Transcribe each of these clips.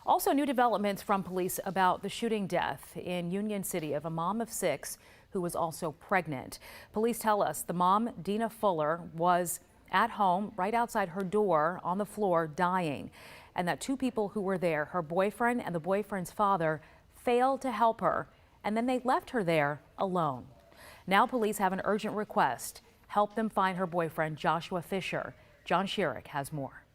Also, new developments from police about the shooting death in Union City of a mom of 6 who was also pregnant. Police tell us the mom, Deanna Fuller, was at home right outside her door on the floor dying, and that 2 people who were there, her boyfriend and the boyfriend's father, failed to help her, and then they left her there alone. Now police have an urgent request. Help them find her boyfriend, Joshua Fisher. John Sherrick has more.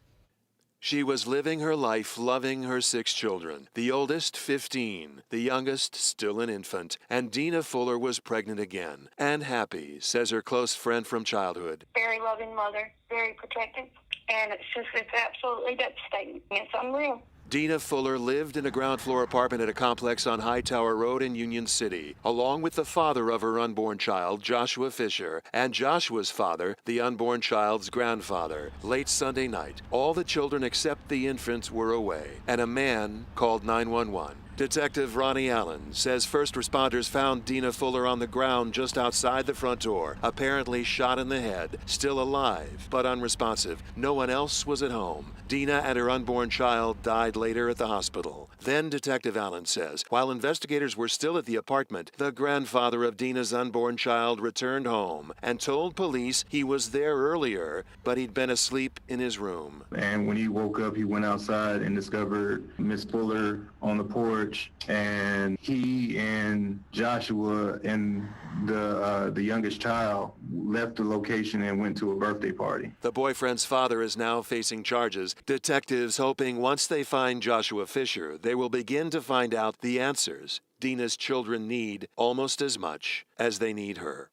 She was living her life loving her 6 children, the oldest 15, the youngest still an infant, and Deanna Fuller was pregnant again and happy, says her close friend from childhood. Very loving mother, very protective, and it's absolutely devastating. It's unreal. Deanna Fuller lived in a ground floor apartment at a complex on Hightower Road in Union City, along with the father of her unborn child, Joshua Fisher, and Joshua's father, the unborn child's grandfather. Late Sunday night, all the children except the infant were away, and a man called 911. Detective Ronnie Allen says first responders found Deanna Fuller on the ground just outside the front door, apparently shot in the head, still alive, but unresponsive. No one else was at home. Deanna and her unborn child died later at the hospital. Then Detective Allen says, while investigators were still at the apartment, the grandfather of Deanna's unborn child returned home and told police he was there earlier, but he'd been asleep in his room. And when he woke up, he went outside and discovered Miss Fuller on the porch, and he and Joshua and the youngest child left the location and went to a birthday party. The boyfriend's father is now facing charges. Detectives hoping once they find Joshua Fisher, they will begin to find out the answers Deanna's children need almost as much as they need her.